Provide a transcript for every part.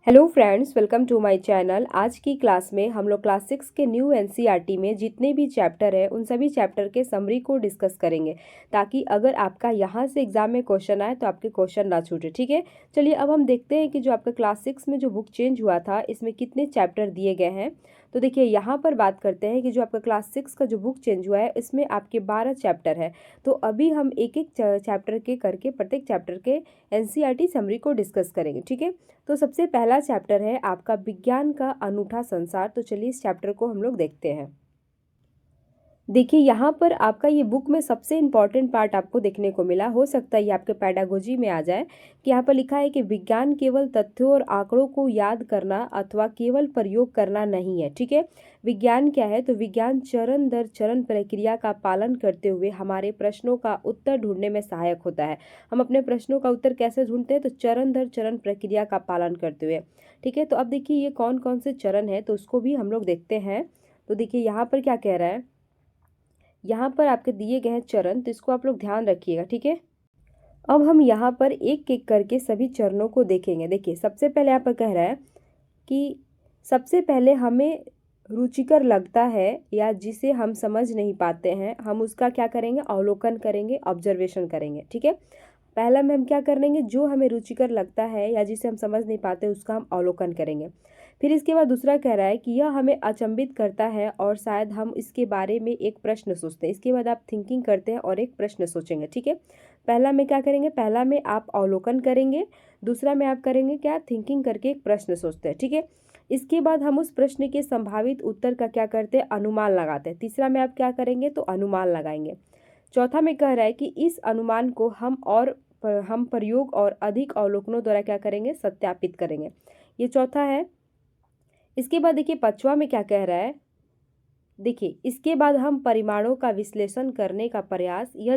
Hello friends, welcome to my channel. आज की class में हम लोग क्लास 6 के न्यू एनसीईआरटी में जितने भी चैप्टर है उन सभी चैप्टर के समरी को डिस्कस करेंगे, ताकि अगर आपका यहाँ से एग्जाम में क्वेश्चन आए तो आपके क्वेश्चन ना छूटे। ठीक है, चलिए अब हम देखते हैं कि जो आपका क्लास 6 में जो बुक चेंज हुआ था इसमें कितने चैप्टर दिए गए हैं। तो देखिए यहाँ पर बात करते हैं कि जो आपका क्लास 6 का जो बुक चेंज हुआ है इसमें आपके 12 चैप्टर है। तो अभी हम एक एक चैप्टर के करके प्रत्येक चैप्टर के एनसीईआरटी समरी को डिस्कस करेंगे। ठीक है, तो सबसे पहला चैप्टर है आपका विज्ञान का अनूठा संसार। तो चलिए इस चैप्टर को हम लोग देखते हैं। देखिए यहाँ पर आपका ये बुक में सबसे इम्पॉर्टेंट पार्ट आपको देखने को मिला, हो सकता है ये आपके पेडागोजी में आ जाए, कि यहाँ पर लिखा है कि विज्ञान केवल तथ्यों और आंकड़ों को याद करना अथवा केवल प्रयोग करना नहीं है। ठीक है, विज्ञान क्या है? तो विज्ञान चरण दर चरण प्रक्रिया का पालन करते हुए हमारे प्रश्नों का उत्तर ढूंढने में सहायक होता है। हम अपने प्रश्नों का उत्तर कैसे ढूंढते हैं? तो चरण दर चरण प्रक्रिया का पालन करते हुए। ठीक है, तो अब देखिए ये कौन कौन से चरण है तो उसको भी हम लोग देखते हैं। तो देखिए यहाँ पर क्या कह रहा है, यहाँ पर आपके दिए गए हैं चरण, तो इसको आप लोग ध्यान रखिएगा। ठीक है, अब हम यहाँ पर एक एक करके सभी चरणों को देखेंगे। देखिए सबसे पहले यहाँ पर कह रहा है कि सबसे पहले हमें रुचिकर लगता है या जिसे हम समझ नहीं पाते हैं, हम उसका क्या करेंगे? अवलोकन करेंगे, ऑब्जर्वेशन करेंगे। ठीक है, पहला में हम क्या करेंगे? जो हमें रुचिकर लगता है या जिसे हम समझ नहीं पाते उसका हम अवलोकन करेंगे। फिर इसके बाद दूसरा कह रहा है कि यह हमें अचंभित करता है और शायद हम इसके बारे में एक प्रश्न सोचते हैं। इसके बाद आप थिंकिंग करते हैं और एक प्रश्न सोचेंगे। ठीक है, पहला में क्या करेंगे? पहला में आप अवलोकन करेंगे, दूसरा में आप करेंगे क्या? थिंकिंग करके एक प्रश्न सोचते हैं। ठीक है, इसके बाद हम उस प्रश्न के संभावित उत्तर का क्या करते हैं? अनुमान लगाते हैं। तीसरा में आप क्या करेंगे? तो अनुमान लगाएंगे। चौथा में कह रहा है कि इस अनुमान को हम प्रयोग और अधिक अवलोकनों द्वारा क्या करेंगे? सत्यापित करेंगे। ये चौथा है। इसके बाद देखिए पांचवा में क्या कह रहा है, देखिए इसके बाद हम परिमाणों का विश्लेषण करने का प्रयास यह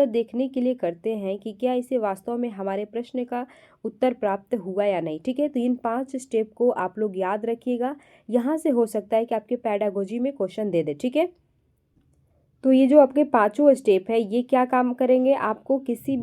देखने के लिए करते हैं कि क्या इसे वास्तव में हमारे प्रश्न का उत्तर प्राप्त हुआ या नहीं। ठीक है, तो इन 5 स्टेप को आप लोग याद रखिएगा। यहाँ से हो सकता है कि आपके पेडागोजी में क्वेश्चन दे दे। ठीक है, तो ये जो आपके पांचों स्टेप है ये क्या काम करेंगे? आपको किसी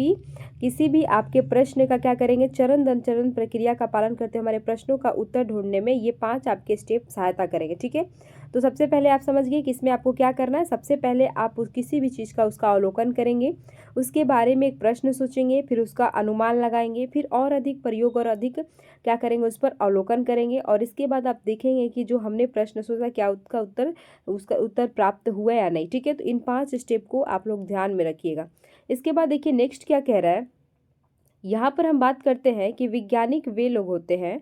भी आपके प्रश्न का क्या करेंगे? चरण दर चरण प्रक्रिया का पालन करते हमारे प्रश्नों का उत्तर ढूंढने में ये 5 आपके स्टेप सहायता करेंगे। ठीक है, तो सबसे पहले आप समझ गए कि इसमें आपको क्या करना है। सबसे पहले आप किसी भी चीज़ का उसका अवलोकन करेंगे, उसके बारे में एक प्रश्न सोचेंगे, फिर उसका अनुमान लगाएंगे, फिर और अधिक प्रयोग और अधिक क्या करेंगे? उस पर अवलोकन करेंगे, और इसके बाद आप देखेंगे कि जो हमने प्रश्न सोचा क्या उसका उत्तर प्राप्त हुआ या नहीं। ठीक है, तो इन 5 स्टेप को आप लोग ध्यान में रखिएगा। इसके बाद देखिए नेक्स्ट क्या कह रहा है, यहाँ पर हम बात करते हैं कि वैज्ञानिक वे लोग होते हैं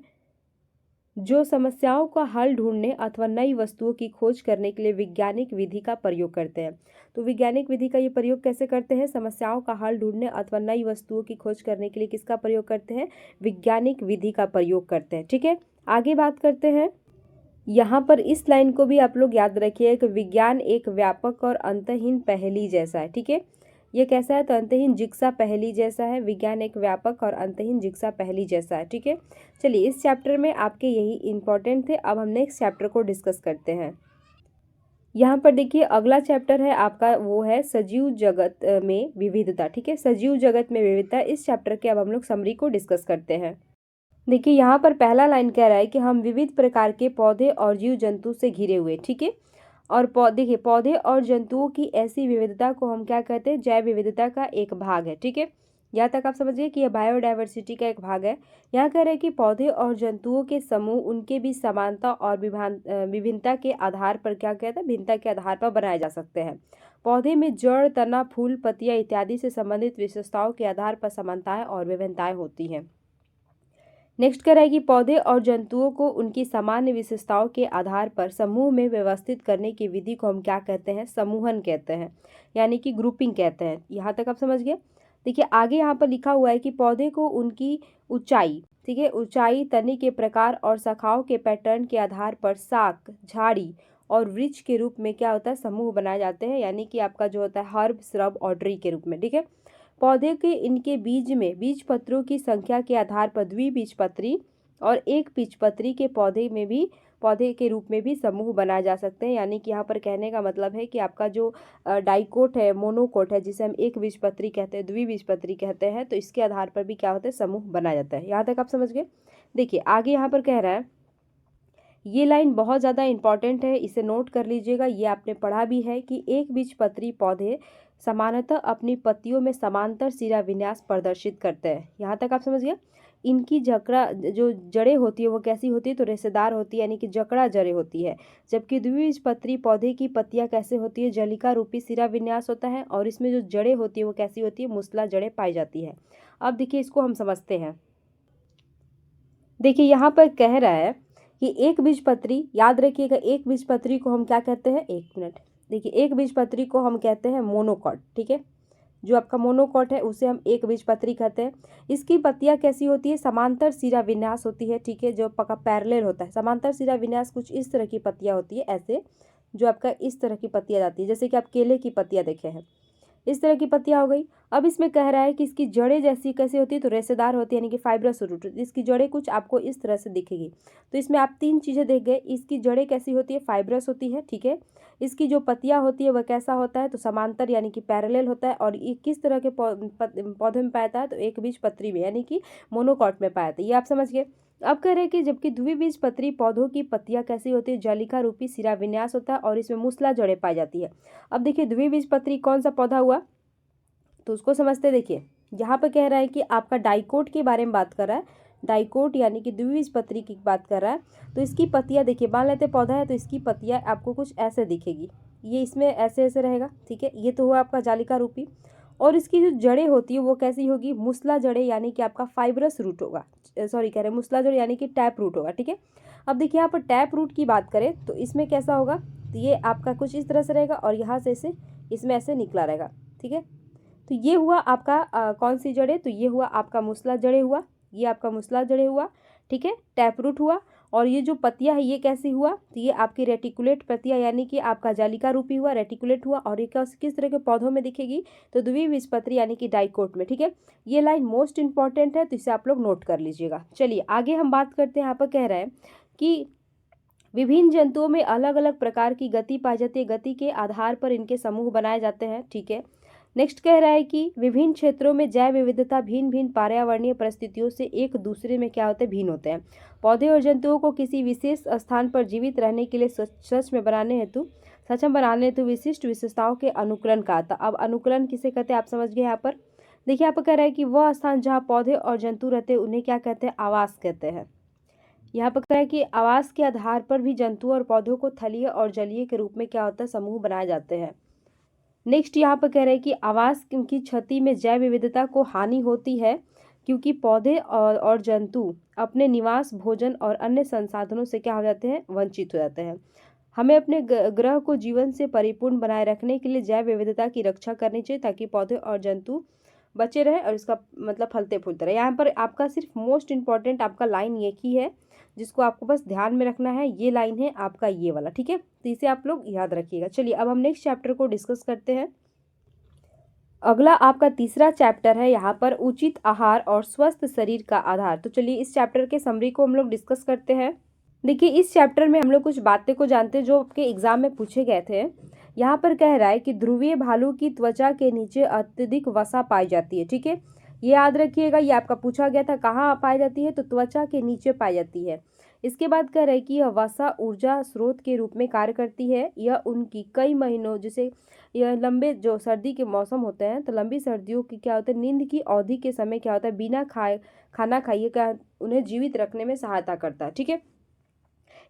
जो समस्याओं का हल ढूंढने अथवा नई वस्तुओं की खोज करने के लिए वैज्ञानिक विधि का प्रयोग करते हैं। तो वैज्ञानिक विधि का ये प्रयोग कैसे करते हैं? समस्याओं का हल ढूंढने अथवा नई वस्तुओं की खोज करने के लिए किसका प्रयोग करते हैं? वैज्ञानिक विधि का प्रयोग करते हैं। ठीक है, आगे बात करते हैं। यहाँ पर इस लाइन को भी आप लोग याद रखिए कि विज्ञान एक व्यापक और अंतहीन पहेली जैसा है। ठीक है, ये कैसा है? तो अंतहीन जिज्ञासा पहेली जैसा है। विज्ञान एक व्यापक और अंतहीन जिज्ञासा पहेली जैसा है। ठीक है, चलिए इस चैप्टर में आपके यही इंपॉर्टेंट थे। अब हम नेक्स्ट चैप्टर को डिस्कस करते हैं। यहाँ पर देखिए अगला चैप्टर है आपका, वो है सजीव जगत में विविधता। ठीक है, सजीव जगत में विविधता, इस चैप्टर के अब हम लोग समरी को डिस्कस करते हैं। देखिए यहाँ पर पहला लाइन कह रहा है कि हम विविध प्रकार के पौधे और जीव जंतु से घिरे हुए। ठीक है, और देखिए पौधे और जंतुओं की ऐसी विविधता को हम क्या कहते हैं? जैव विविधता का एक भाग है। ठीक है, यहाँ तक आप समझिए कि यह बायोडायवर्सिटी का एक भाग है। यहाँ कह रहे हैं कि पौधे और जंतुओं के समूह उनके बीच समानता और विभिन्नता के आधार पर क्या कहते हैं? भिन्नता के आधार पर बनाए जा सकते हैं। पौधे में जड़, तना, फूल, पत्तियां इत्यादि से संबंधित विशेषताओं के आधार पर समानताएं और विभिन्नताएं होती हैं। नेक्स्ट कह रहा है कि पौधे और जंतुओं को उनकी सामान्य विशेषताओं के आधार पर समूह में व्यवस्थित करने की विधि को हम क्या कहते हैं? समूहन कहते हैं, यानी कि ग्रुपिंग कहते हैं। यहाँ तक आप समझ गए। देखिए आगे यहाँ पर लिखा हुआ है कि पौधे को उनकी ऊंचाई, ठीक है, ऊंचाई, तने के प्रकार और शाखाओं के पैटर्न के आधार पर शाक, झाड़ी और वृक्ष के रूप में क्या होता है? समूह बनाए जाते हैं, यानी कि आपका जो होता है हर्ब, श्रब और ट्री के रूप में। ठीक है, पौधे के इनके बीज में बीज पत्रों की संख्या के आधार पर द्विबीजपत्री और एक बीजपत्री के पौधे के रूप में भी समूह बनाए जा सकते हैं। यानी कि यहाँ पर कहने का मतलब है कि आपका जो डाइकोट है, मोनोकोट है, जिसे हम एक बीजपत्री कहते हैं, द्विबीजपत्री कहते हैं, तो इसके आधार पर भी क्या होता है? समूह बनाया जाता है। यहाँ तक आप समझ गए। देखिए आगे यहाँ पर कह रहा है, ये लाइन बहुत ज़्यादा इंपॉर्टेंट है, इसे नोट कर लीजिएगा। ये आपने पढ़ा भी है कि एक बीजपत्री पौधे सामान्यतः अपनी पत्तियों में समांतर सिरा विन्यास प्रदर्शित करते हैं। यहाँ तक आप समझ गए। इनकी जकड़ा जो जड़ें होती है वो कैसी होती है, तो रेशेदार होती है, यानी कि जकड़ा जड़ें होती है। जबकि द्विबीजपत्री पौधे की पत्तियां कैसे होती है, जलिका रूपी सिरा विन्यास होता है, और इसमें जो जड़ें होती है वो कैसी होती है, मूसला जड़ें पाई जाती है। अब देखिए इसको हम समझते हैं। देखिए यहाँ पर कह रहा है कि एक बीजपत्री, याद रखिएगा, एक बीजपत्री को हम क्या कहते हैं, एक मिनट, देखिए एक बीजपत्री को हम कहते हैं मोनोकॉट, ठीक है। जो आपका मोनोकॉट है उसे हम एक बीजपत्री कहते हैं। इसकी पत्तियां कैसी होती है, समांतर सिरा विन्यास होती है, ठीक है, जो पका पैरेलल होता है। समांतर सिरा विन्यास कुछ इस तरह की पत्तियां होती है, ऐसे जो आपका इस तरह की पत्तियां जाती है, जैसे कि आप केले की पत्तियां देखे हैं, इस तरह की पत्तियां हो गई। अब इसमें कह रहा है कि इसकी जड़ें जैसी कैसी होती है, तो रेशेदार होती है, यानी कि फाइब्रस रूट। इसकी जड़ें कुछ आपको इस तरह से दिखेगी। तो इसमें आप तीन चीज़ें देख गए, इसकी जड़ें कैसी होती है, फाइब्रस होती है, ठीक है। इसकी जो पत्तियां होती है वह कैसा होता है, तो समांतर यानी कि पैरेलल होता है। और ये किस तरह के पौधे में पाया जाता है, तो एक बीजपत्री में, यानी कि मोनोकॉट में पाया जाता है। ये आप समझ गए। अब कह रहे हैं कि जबकि द्विबीजपत्री पौधों की पत्तियां कैसी होती है, जालिका रूपी सिरा विन्यास होता है, और इसमें मूसला जड़ें पाई जाती है। अब देखिए द्विबीजपत्री कौन सा पौधा हुआ, तो उसको समझते। देखिए यहाँ पे कह रहा है कि आपका डाइकोट के बारे में बात कर रहा है। डाइकोट यानी कि द्विबीजपत्री की बात कर रहा है। तो इसकी पत्तियां देखिए, मान लेते पौधा है तो इसकी पत्तियां आपको कुछ ऐसे दिखेगी, ये इसमें ऐसे ऐसे रहेगा, ठीक है। ये तो हुआ आपका जालिका रूपी। और इसकी जो जड़ें होती है वो कैसी होगी, मूसला जड़ें, यानी कि आपका फाइब्रस रूट होगा। सॉरी कह रहे हैं मूसला जड़, यानी कि टैप रूट होगा, ठीक है। अब देखिए यहाँ पर टैप रूट की बात करें तो इसमें कैसा होगा, तो ये आपका कुछ इस तरह से रहेगा, और यहाँ से इसे इसमें ऐसे निकला रहेगा, ठीक है। तो ये हुआ आपका कौन सी जड़े, तो ये हुआ आपका मूसला जड़े हुआ, ये आपका मूसला जड़े हुआ, ठीक है, टैप रूट हुआ। और ये जो पत्तियां है ये कैसी हुआ, तो ये आपकी रेटिकुलेट पत्तियां, यानी कि आपका जालिका रूपी हुआ, रेटिकुलेट हुआ। और ये किस तरह के पौधों में दिखेगी, तो द्विबीजपत्री यानी कि डाइकोट में, ठीक है। ये लाइन मोस्ट इंपॉर्टेंट है, तो इसे आप लोग नोट कर लीजिएगा। चलिए आगे हम बात करते हैं। यहाँ पर कह रहे हैं कि विभिन्न जंतुओं में अलग अलग प्रकार की गति पाई जाती है, गति के आधार पर इनके समूह बनाए जाते हैं, ठीक है। नेक्स्ट कह रहा है कि विभिन्न क्षेत्रों में जैव विविधता भिन्न भिन्न पर्यावरणीय परिस्थितियों से एक दूसरे में क्या होते हैं, भिन्न होते हैं। पौधे और जंतुओं को किसी विशेष स्थान पर जीवित रहने के लिए सक्षम बनाने हेतु विशिष्ट विशेषताओं के अनुकूलन का आता। अब अनुकूलन किसे कहते हैं, आप समझ गए। यहाँ पर देखिए, यहाँ पर कह रहा है कि वह स्थान जहाँ पौधे और जंतु रहते हैं उन्हें क्या कहते हैं, आवास कहते हैं। यहाँ पर कह रहा है कि आवास के आधार पर भी जंतु और पौधों को थलीय और जलीय के रूप में क्या होता है, समूह बनाए जाते हैं। नेक्स्ट यहाँ पर कह रहे हैं कि आवास की क्षति में जैव विविधता को हानि होती है, क्योंकि पौधे और जंतु अपने निवास, भोजन और अन्य संसाधनों से क्या हो जाते हैं, वंचित हो जाते हैं। हमें अपने ग्रह को जीवन से परिपूर्ण बनाए रखने के लिए जैव विविधता की रक्षा करनी चाहिए, ताकि पौधे और जंतु बचे रहे और इसका मतलब फलते फूलते रहे। यहाँ पर आपका सिर्फ मोस्ट इंपॉर्टेंट आपका लाइन एक ही है जिसको आपको बस ध्यान में रखना है, ये लाइन है आपका ये वाला, ठीक है। तो इसे आप लोग याद रखिएगा। चलिए अब हम नेक्स्ट चैप्टर को डिस्कस करते हैं। अगला आपका तीसरा चैप्टर है यहाँ पर उचित आहार और स्वस्थ शरीर का आधार। तो चलिए इस चैप्टर के समरी को हम लोग डिस्कस करते हैं। देखिए इस चैप्टर में हम लोग कुछ बातें को जानते हैं जो आपके एग्जाम में पूछे गए थे। यहाँ पर कह रहा है कि ध्रुवीय भालू की त्वचा के नीचे अत्यधिक वसा पाई जाती है, ठीक है। ये याद रखिएगा, ये आपका पूछा गया था, कहाँ पाई जाती है, तो त्वचा के नीचे पाई जाती है। इसके बाद कह रहा है कि यह वसा ऊर्जा स्रोत के रूप में कार्य करती है। यह उनकी कई महीनों, जैसे यह लंबे जो सर्दी के मौसम होते हैं, तो लंबी सर्दियों की क्या होता है, नींद की अवधि के समय क्या होता है, बिना खाना खाइए क्या उन्हें जीवित रखने में सहायता करता है, ठीक है।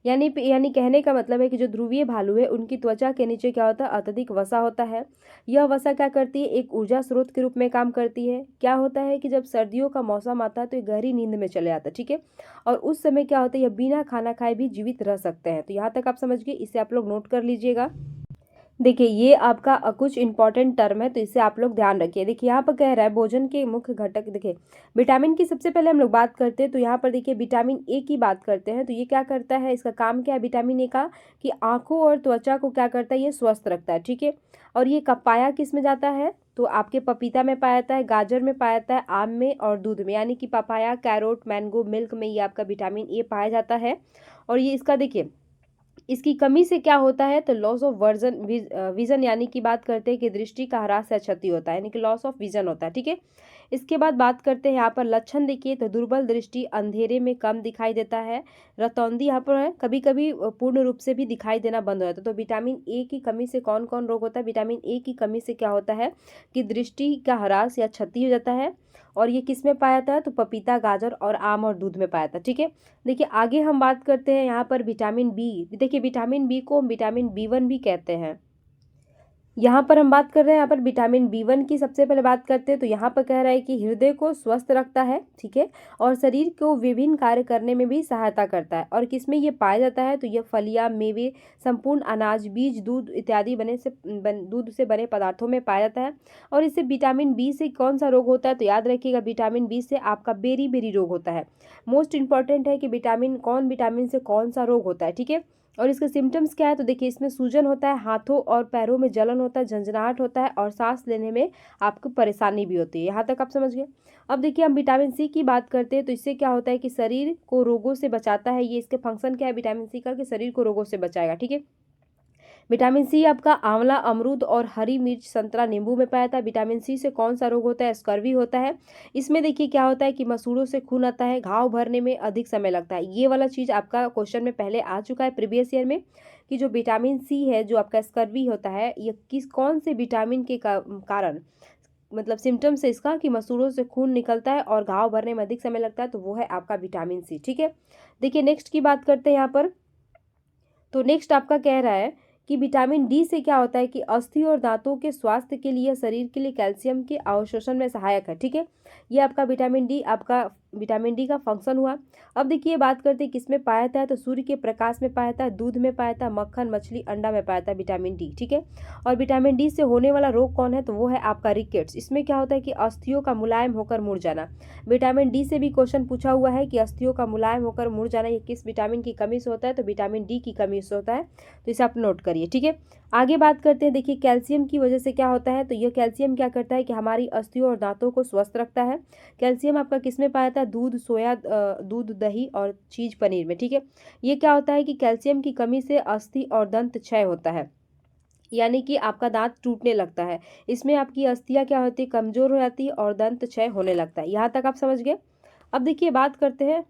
यानी कहने का मतलब है कि जो ध्रुवीय भालू है उनकी त्वचा के नीचे क्या होता है, अत्यधिक वसा होता है। यह वसा क्या करती है, एक ऊर्जा स्रोत के रूप में काम करती है। क्या होता है कि जब सर्दियों का मौसम आता है तो ये गहरी नींद में चले जाता है, ठीक है। और उस समय क्या होता है, यह बिना खाना खाए भी जीवित रह सकते हैं। तो यहाँ तक आप समझ गए, इसे आप लोग नोट कर लीजिएगा। देखिए ये आपका कुछ इंपॉर्टेंट टर्म है, तो इसे आप लोग ध्यान रखिए। देखिए यहाँ पर कह रहा है भोजन के मुख्य घटक। देखिए विटामिन की सबसे पहले हम लोग बात करते हैं, तो यहाँ पर देखिए विटामिन ए की बात करते हैं। तो ये क्या करता है, इसका काम क्या है विटामिन ए का, कि आंखों और त्वचा को क्या करता है, ये स्वस्थ रखता है, ठीक है। और ये कब पाया किस में जाता है, तो आपके पपीता में पाया जाता है, गाजर में पाया जाता है, आम में और दूध में, यानी कि पपाया, कैरोट, मैंगो, मिल्क में ये आपका विटामिन ए पाया जाता है। और ये इसका देखिए इसकी कमी से क्या होता है, तो लॉस ऑफ विजन, यानी कि बात करते हैं कि दृष्टि का ह्रास या क्षति होता है, यानी कि लॉस ऑफ विजन होता है, ठीक है। इसके बाद बात करते हैं यहाँ पर लक्षण देखिए तो दुर्बल दृष्टि, अंधेरे में कम दिखाई देता है, रतौंधी यहाँ पर है, कभी कभी पूर्ण रूप से भी दिखाई देना बंद हो जाता है। तो विटामिन ए की कमी से कौन कौन रोग होता है? विटामिन ए की कमी से क्या होता है कि दृष्टि का ह्रास या क्षति हो जाता है। और ये किस में पाया जाता है? तो पपीता, गाजर और आम और दूध में पाया जाता है। ठीक है, देखिए आगे हम बात करते हैं यहाँ पर विटामिन बी। देखिए विटामिन बी को विटामिन बी1 भी कहते हैं। यहाँ पर हम बात कर रहे हैं, यहाँ पर विटामिन बी1 की सबसे पहले बात करते हैं। तो यहाँ पर कह रहा है कि हृदय को स्वस्थ रखता है, ठीक है, और शरीर को विभिन्न कार्य करने में भी सहायता करता है। और किसमें ये पाया जाता है? तो ये फलियां, मेवे, संपूर्ण अनाज, बीज, दूध इत्यादि दूध से बने पदार्थों में पाया जाता है। और इससे विटामिन बी से कौन सा रोग होता है? तो याद रखिएगा विटामिन बी से आपका बेरी बेरी रोग होता है। मोस्ट इंपॉर्टेंट है कि विटामिन से कौन सा रोग होता है, ठीक है। और इसके सिम्टम्स क्या है? तो देखिए इसमें सूजन होता है, हाथों और पैरों में जलन होता है, झंझनाहट होता है और सांस लेने में आपको परेशानी भी होती है। यहाँ तक आप समझ गए। अब देखिए हम विटामिन सी की बात करते हैं। तो इससे क्या होता है कि शरीर को रोगों से बचाता है। ये इसके फंक्शन क्या है विटामिन सी का? कि शरीर को रोगों से बचाएगा, ठीक है। विटामिन सी आपका आंवला, अमरूद और हरी मिर्च, संतरा, नींबू में पाया जाता है। विटामिन सी से कौन सा रोग होता है? स्कर्वी होता है। इसमें देखिए क्या होता है कि मसूड़ों से खून आता है, घाव भरने में अधिक समय लगता है। ये वाला चीज़ आपका क्वेश्चन में पहले आ चुका है प्रीवियस ईयर में, कि जो विटामिन सी है जो आपका स्कर्वी होता है, ये कौन से विटामिन के कारण, मतलब सिम्टम्स है इसका कि मसूड़ों से खून निकलता है और घाव भरने में अधिक समय लगता है। तो वो है आपका विटामिन सी, ठीक है। देखिए नेक्स्ट की बात करते हैं यहाँ पर। तो नेक्स्ट आपका कह रहा है कि विटामिन डी से क्या होता है कि अस्थि और दांतों के स्वास्थ्य के लिए, शरीर के लिए कैल्शियम के अवशोषण में सहायक है, ठीक है। ये आपका विटामिन डी का फंक्शन हुआ। अब देखिए बात करते हैं किसमें पाया जाता है। तो सूर्य के प्रकाश में पाया जाता है, दूध में पाया जाता है, मक्खन, मछली, अंडा में पाया जाता है विटामिन डी, ठीक है। और विटामिन डी से होने वाला रोग कौन है? तो वो है आपका रिकेट्स। इसमें क्या होता है कि अस्थियों का मुलायम होकर मुड़ जाना। विटामिन डी से भी क्वेश्चन पूछा हुआ है कि अस्थियों का मुलायम होकर मुड़ जाना ये किस विटामिन की कमी से होता है? तो विटामिन डी की कमी से होता है। तो इसे आप नोट करिए, ठीक है। आगे बात करते हैं। देखिए कैल्शियम की वजह से क्या होता है? तो यह कैल्शियम क्या करता है कि हमारी अस्थियों और दांतों को स्वस्थ रखता है। कैल्शियम आपका किसमें पाया जाता है? दूध, दूध, दही और चीज, पनीर में, ठीक है। ये क्या होता है कि कैल्शियम की कमी से अस्थि और दंत क्षय होता है, यानी कि आपका दांत टूटने लगता है। इसमें आपकी अस्थियां क्या होती है? कमजोर हो जाती है और दंत क्षय होने लगता है। यहाँ तक आप समझ गए। अब देखिए बात करते हैं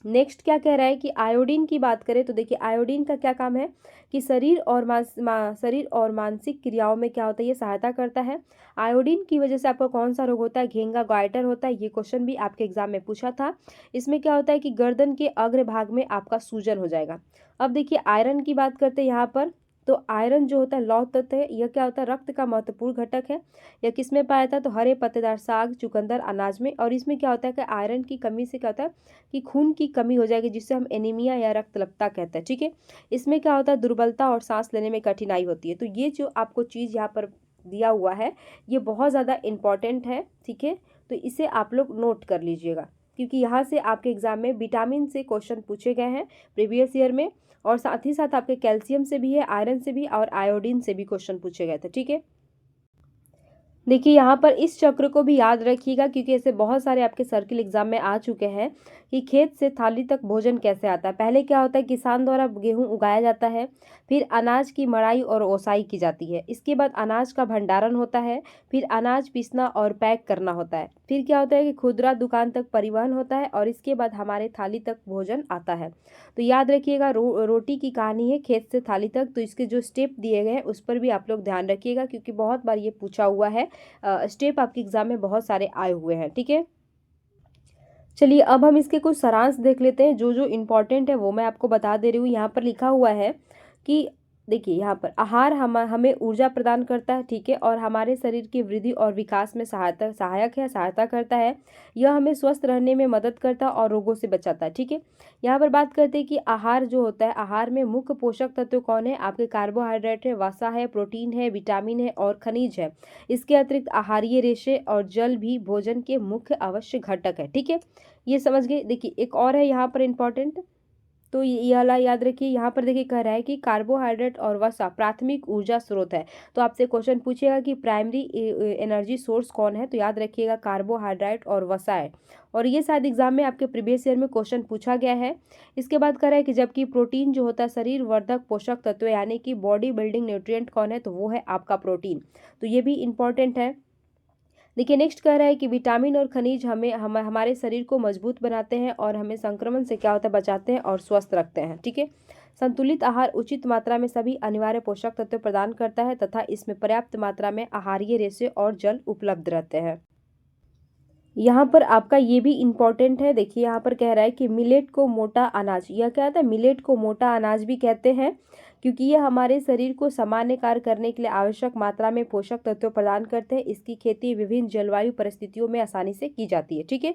नेक्स्ट क्या कह रहा है कि आयोडीन की बात करें। तो देखिए आयोडीन का क्या काम है कि शरीर और मानसिक क्रियाओं में क्या होता है? ये सहायता करता है। आयोडीन की वजह से आपको कौन सा रोग होता है? घेंगा गॉइटर होता है। ये क्वेश्चन भी आपके एग्जाम में पूछा था। इसमें क्या होता है कि गर्दन के अग्र भाग में आपका सूजन हो जाएगा। अब देखिए आयरन की बात करते हैं यहाँ पर। तो आयरन जो होता है लौह तत्व है। यह क्या होता है? रक्त का महत्वपूर्ण घटक है। यह किस में पाया जाता है? तो हरे पत्तेदार साग, चुकंदर, अनाज में। और इसमें क्या होता है कि आयरन की कमी से क्या होता है कि खून की कमी हो जाएगी, जिससे हम एनीमिया या रक्तलपता कहते हैं, ठीक है। इसमें क्या होता है? दुर्बलता और सांस लेने में कठिनाई होती है। तो ये जो आपको चीज़ यहाँ पर दिया हुआ है ये बहुत ज़्यादा इम्पॉर्टेंट है, ठीक है। तो इसे आप लोग नोट कर लीजिएगा, क्योंकि यहाँ से आपके एग्जाम में विटामिन से क्वेश्चन पूछे गए हैं प्रीवियस ईयर में, और साथ ही साथ आपके कैल्शियम से भी है, आयरन से भी और आयोडीन से भी क्वेश्चन पूछे गए थे, ठीक है। देखिए यहाँ पर इस चक्र को भी याद रखिएगा, क्योंकि ऐसे बहुत सारे आपके सर्किल एग्जाम में आ चुके हैं कि खेत से थाली तक भोजन कैसे आता है। पहले क्या होता है? किसान द्वारा गेहूं उगाया जाता है, फिर अनाज की मड़ाई और ओसाई की जाती है, इसके बाद अनाज का भंडारण होता है, फिर अनाज पीसना और पैक करना होता है, फिर क्या होता है कि खुदरा दुकान तक परिवहन होता है, और इसके बाद हमारे थाली तक भोजन आता है। तो याद रखिएगा रोटी की कहानी है खेत से थाली तक। तो इसके जो स्टेप दिए गए हैं उस पर भी आप लोग ध्यान रखिएगा, क्योंकि बहुत बार ये पूछा हुआ है। स्टेप आपके एग्जाम में बहुत सारे आए हुए हैं, ठीक है। चलिए अब हम इसके कुछ सारांश देख लेते हैं। जो जो इम्पोर्टेंट है वो मैं आपको बता दे रही हूँ। यहाँ पर लिखा हुआ है कि देखिए यहाँ पर आहार हमें ऊर्जा प्रदान करता है, ठीक है, और हमारे शरीर की वृद्धि और विकास में सहायता करता है। यह हमें स्वस्थ रहने में मदद करता है और रोगों से बचाता है, ठीक है। यहाँ पर बात करते हैं कि आहार जो होता है, आहार में मुख्य पोषक तत्व कौन है? आपके कार्बोहाइड्रेट है, वसा है, प्रोटीन है, विटामिन है और खनिज है। इसके अतिरिक्त आहारीय रेशे और जल भी भोजन के मुख्य आवश्यक घटक है, ठीक है। ये समझ गए। देखिए एक और है यहाँ पर इम्पोर्टेंट, तो ये वाला याद रखिए। यहाँ पर देखिए कह रहा है कि कार्बोहाइड्रेट और वसा प्राथमिक ऊर्जा स्रोत है। तो आपसे क्वेश्चन पूछेगा कि प्राइमरी एनर्जी सोर्स कौन है? तो याद रखिएगा कार्बोहाइड्रेट और वसा है। और ये शायद एग्जाम में आपके प्रीवियस ईयर में क्वेश्चन पूछा गया है। इसके बाद कह रहा है कि जबकि प्रोटीन जो होता है शरीर वर्धक पोषक तत्व यानी कि बॉडी बिल्डिंग न्यूट्रिएंट कौन है? तो वो है आपका प्रोटीन। तो ये भी इंपॉर्टेंट है। देखिए नेक्स्ट कह रहा है कि विटामिन और खनिज हमारे शरीर को मजबूत बनाते हैं और हमें संक्रमण से क्या होता है बचाते हैं और स्वस्थ रखते हैं। ठीक है। संतुलित आहार उचित मात्रा में सभी अनिवार्य पोषक तत्व प्रदान करता है तथा इसमें पर्याप्त मात्रा में आहारीय रेशे और जल उपलब्ध रहते हैं। यहाँ पर आपका ये भी इम्पोर्टेंट है। देखिए यहाँ पर कह रहा है कि मिलेट को मोटा अनाज, यह क्या होता है, मिलेट को मोटा अनाज भी कहते हैं क्योंकि यह हमारे शरीर को सामान्य कार्य करने के लिए आवश्यक मात्रा में पोषक तत्व प्रदान करते हैं। इसकी खेती विभिन्न जलवायु परिस्थितियों में आसानी से की जाती है। ठीक है।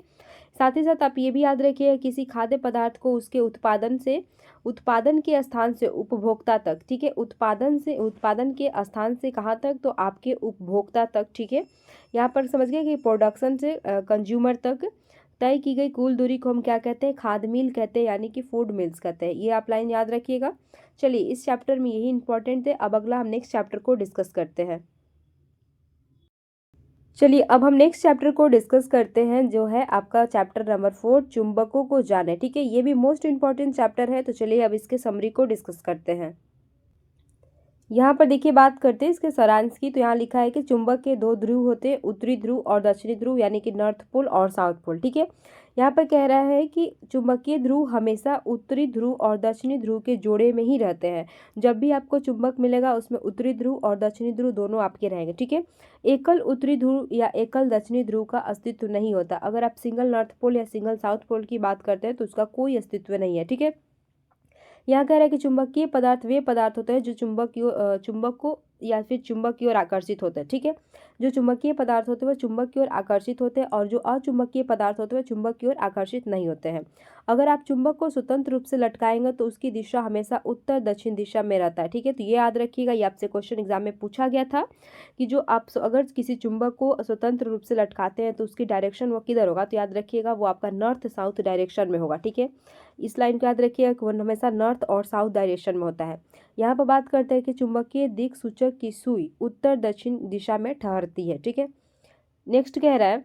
साथ ही साथ आप ये भी याद रखिए किसी खाद्य पदार्थ को उसके उत्पादन के स्थान से उपभोक्ता तक, ठीक है, उत्पादन के स्थान से कहाँ तक, तो आपके उपभोक्ता तक। ठीक है। यहाँ पर समझ गए कि प्रोडक्शन से कंज्यूमर तक तय की गई कुल दूरी को हम क्या कहते हैं, खाद्य मील कहते हैं, यानी कि फूड मिल्स कहते हैं। ये आप लाइन याद रखिएगा। चलिए इस चैप्टर में यही इंपॉर्टेंट थे। अब अगला हम नेक्स्ट चैप्टर को डिस्कस करते हैं। चलिए अब हम नेक्स्ट चैप्टर को डिस्कस करते हैं जो है आपका चैप्टर नंबर 4, चुंबकों को जाने। ठीक है। ये भी मोस्ट इंपॉर्टेंट चैप्टर है। तो चलिए अब इसके समरी को डिस्कस करते हैं। यहाँ पर देखिए बात करते हैं इसके सारांश की। तो यहाँ लिखा है कि चुंबक के दो ध्रुव होते हैं, उत्तरी ध्रुव और दक्षिणी ध्रुव, यानी कि नॉर्थ पोल और साउथ पोल। ठीक है। यहाँ पर कह रहा है कि चुंबकीय ध्रुव हमेशा उत्तरी ध्रुव और दक्षिणी ध्रुव के जोड़े में ही रहते हैं। जब भी आपको चुंबक मिलेगा उसमें उत्तरी ध्रुव और दक्षिणी ध्रुव दोनों आपके रहेंगे। ठीक है। एकल उत्तरी ध्रुव या एकल दक्षिणी ध्रुव का अस्तित्व नहीं होता। अगर आप सिंगल नॉर्थ पोल या सिंगल साउथ पोल की बात करते हैं तो उसका कोई अस्तित्व नहीं है। ठीक है। यहाँ कह रहा है कि चुंबकीय पदार्थ वे पदार्थ होते हैं जो चुंबक को या फिर चुंबक की ओर आकर्षित होते हैं। ठीक है। जो चुंबकीय पदार्थ होते हैं वह चुंबक की ओर आकर्षित होते हैं और जो अचुंबकीय पदार्थ होते हैं वह चुंबक की ओर आकर्षित नहीं होते हैं। अगर आप चुंबक को स्वतंत्र रूप से लटकाएंगे तो उसकी दिशा हमेशा उत्तर दक्षिण दिशा में रहता है। ठीक है। तो ये याद रखिएगा, ये आपसे क्वेश्चन एग्जाम में पूछा गया था कि जो आप अगर किसी चुंबक को स्वतंत्र रूप से लटकाते हैं तो उसकी डायरेक्शन वो किधर होगा, तो याद रखिएगा वो आपका नॉर्थ साउथ डायरेक्शन में होगा। ठीक है। इस लाइन को याद रखिएगा कि वो हमेशा नॉर्थ और साउथ डायरेक्शन में होता है। यहाँ पर बात करते हैं कि चुंबकीय दिक् सूचक की सुई उत्तर दक्षिण दिशा में ठहरती है। ठीक है। नेक्स्ट कह रहा है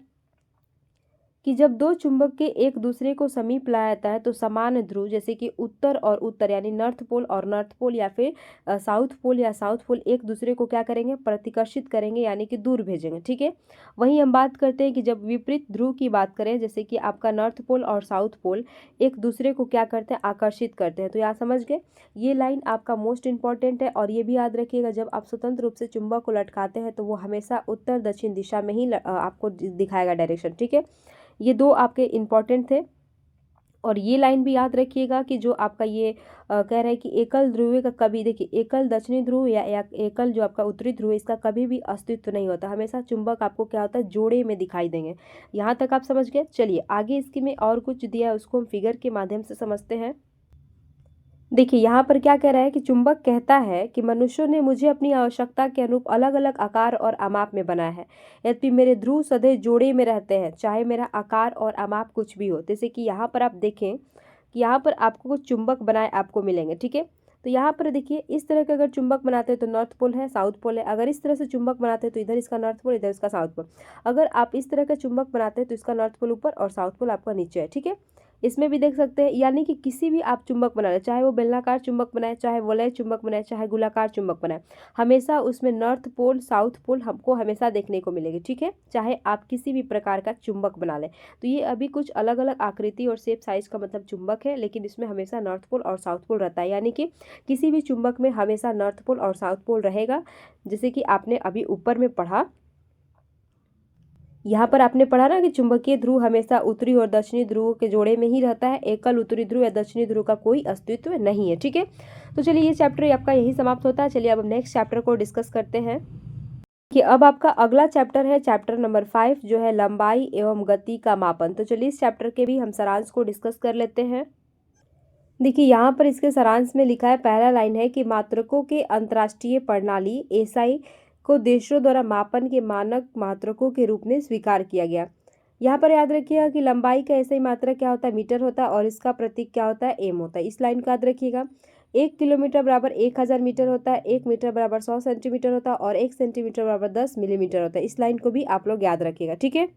कि जब दो चुंबक के एक दूसरे को समीप लाया जाता है तो समान ध्रुव जैसे कि उत्तर और उत्तर यानी नॉर्थ पोल और नॉर्थ पोल या फिर साउथ पोल या साउथ पोल एक दूसरे को क्या करेंगे, प्रतिकर्षित करेंगे, यानी कि दूर भेजेंगे। ठीक है। वहीं हम बात करते हैं कि जब विपरीत ध्रुव की बात करें जैसे कि आपका नॉर्थ पोल और साउथ पोल एक दूसरे को क्या करते हैं, आकर्षित करते हैं। तो यहाँ समझ गए, ये लाइन आपका मोस्ट इंपॉर्टेंट है। और ये भी याद रखिएगा जब आप स्वतंत्र रूप से चुंबक को लटकाते हैं तो वो हमेशा उत्तर दक्षिण दिशा में ही आपको दिखाएगा डायरेक्शन। ठीक है। ये दो आपके इम्पॉर्टेंट थे। और ये लाइन भी याद रखिएगा कि जो आपका ये कह रहा है कि एकल ध्रुव का कभी, देखिए एकल दक्षिणी ध्रुव या एकल जो आपका उत्तरी ध्रुव इसका कभी भी अस्तित्व नहीं होता। हमेशा चुंबक आपको क्या होता है, जोड़े में दिखाई देंगे। यहाँ तक आप समझ गए। चलिए आगे इसके में और कुछ दिया है उसको हम फिगर के माध्यम से समझते हैं। देखिए यहाँ पर क्या कह रहा है कि चुंबक कहता है कि मनुष्यों ने मुझे अपनी आवश्यकता के अनुरूप अलग अलग आकार और आमाप में बनाया है। यद्यपि मेरे ध्रुव सदैव जोड़े में रहते हैं, चाहे मेरा आकार और आमाप कुछ भी हो। जैसे कि यहाँ पर आप देखें कि यहाँ पर आपको कुछ चुंबक बनाए आपको मिलेंगे। ठीक है। तो यहाँ पर देखिए इस तरह का अगर चुंबक बनाते हैं तो नॉर्थ पोल है, साउथ पोल है। अगर इस तरह से चुंबक बनाते हैं तो इधर इसका नॉर्थ पोल, इधर इसका साउथ पोल। अगर आप इस तरह का चुंबक बनाते हैं तो इसका नॉर्थ पोल ऊपर और साउथ पोल आपका नीचे है। ठीक है। इसमें भी देख सकते हैं, यानी कि किसी भी आप चुंबक बना लें, चाहे वो बेलनाकार चुंबक बनाए, चाहे वलय चुंबक बनाए, चाहे गोलाकार चुंबक बनाए, हमेशा उसमें नॉर्थ पोल साउथ पोल हमको हमेशा देखने को मिलेगी। ठीक है। चाहे आप किसी भी प्रकार का चुंबक बना लें। तो ये अभी कुछ अलग अलग आकृति और शेप साइज का मतलब चुंबक है, लेकिन इसमें हमेशा नॉर्थ पोल और साउथ पोल रहता है। यानी कि किसी भी चुंबक में हमेशा नॉर्थ पोल और साउथ पोल रहेगा। जैसे कि आपने अभी ऊपर में पढ़ा, यहाँ पर आपने पढ़ा ना कि चुंबकीय ध्रुव हमेशा उत्तरी और दक्षिणी ध्रुव के जोड़े में ही रहता है। एकल उत्तरी ध्रुव या दक्षिणी ध्रुव का कोई अस्तित्व नहीं है। ठीक है। तो चलिए ये चैप्टर आपका यही समाप्त होता है। चलिए अब हम नेक्स्ट चैप्टर को डिस्कस करते हैं कि अब आपका अगला चैप्टर है चैप्टर नंबर 5 जो है लंबाई एवं गति का मापन। तो चलिए इस चैप्टर के भी हम सारांश को डिस्कस कर लेते हैं। देखिए यहाँ पर इसके सारांश में लिखा है, पहला लाइन है कि मात्रकों के अंतर्राष्ट्रीय प्रणाली एसआई को देशों द्वारा मापन के मानक मात्रकों के रूप में स्वीकार किया गया। यहाँ पर याद रखिएगा कि लंबाई का एसआई मात्रक क्या होता है, मीटर होता है, और इसका प्रतीक क्या होता है, एम होता है। इस लाइन को याद रखिएगा। 1 किलोमीटर बराबर 1000 मीटर होता है, 1 मीटर बराबर 100 सेंटीमीटर होता है और 1 सेंटीमीटर बराबर 10 मिलीमीटर होता है। इस लाइन को भी आप लोग याद रखिएगा। ठीक है।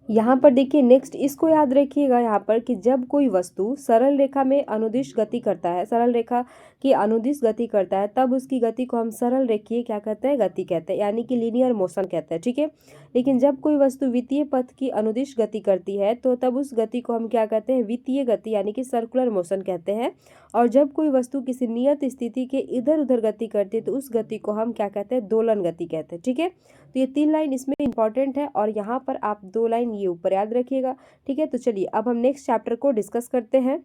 यहाँ पर देखिए नेक्स्ट इसको याद रखिएगा यहाँ पर कि जब कोई वस्तु सरल रेखा में अनुदिश गति करता है, सरल रेखा की अनुदिश गति करता है, तब उसकी गति को हम सरल रेखीय क्या कहते हैं, गति कहते हैं, यानी कि लीनियर मोशन कहते हैं। ठीक है। लेकिन जब कोई वस्तु वित्तीय पथ की अनुदिश गति करती है तो तब उस गति को हम क्या कहते हैं, वित्तीय गति यानी कि सर्कुलर मोशन कहते हैं। और जब कोई वस्तु किसी नियत स्थिति के इधर उधर गति करती है तो उस गति को हम क्या कहते हैं, दोलन गति कहते हैं। ठीक है। तो ये 3 लाइन इसमें इंपॉर्टेंट है और यहाँ पर आप 2 लाइन ये ऊपर याद रखिएगा। ठीक है। तो चलिए अब हम नेक्स्ट चैप्टर को डिस्कस करते हैं।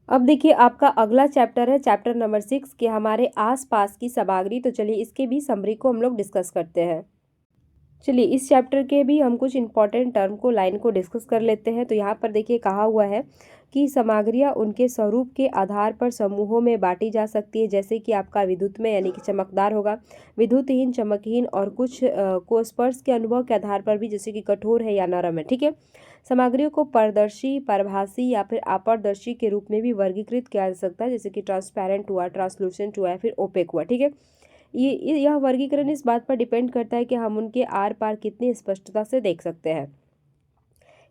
अब देखिए आपका अगला चैप्टर है चैप्टर नंबर 6 के हमारे आसपास की सामग्री। तो चलिए इसके भी समरी को हम लोग डिस्कस करते हैं। चलिए इस चैप्टर के भी हम कुछ इंपॉर्टेंट टर्म को लाइन को डिस्कस कर लेते हैं। तो यहाँ पर देखिए कहा हुआ है कि सामग्रियाँ उनके स्वरूप के आधार पर समूहों में बांटी जा सकती है, जैसे कि आपका विद्युत में यानी कि चमकदार होगा, विद्युतहीन, चमकहीन, और कुछ को स्पर्श के अनुभव के आधार पर भी, जैसे कि कठोर है या नरम है। ठीक है। सामग्रियों को पारदर्शी, पारभासी या फिर अपारदर्शी के रूप में भी वर्गीकृत किया जा सकता है, जैसे कि ट्रांसपेरेंट हुआ, ट्रांसलूसेंट हुआ या फिर ओपेक हुआ। ठीक है। यह वर्गीकरण इस बात पर डिपेंड करता है कि हम उनके आर पार कितनी स्पष्टता से देख सकते हैं।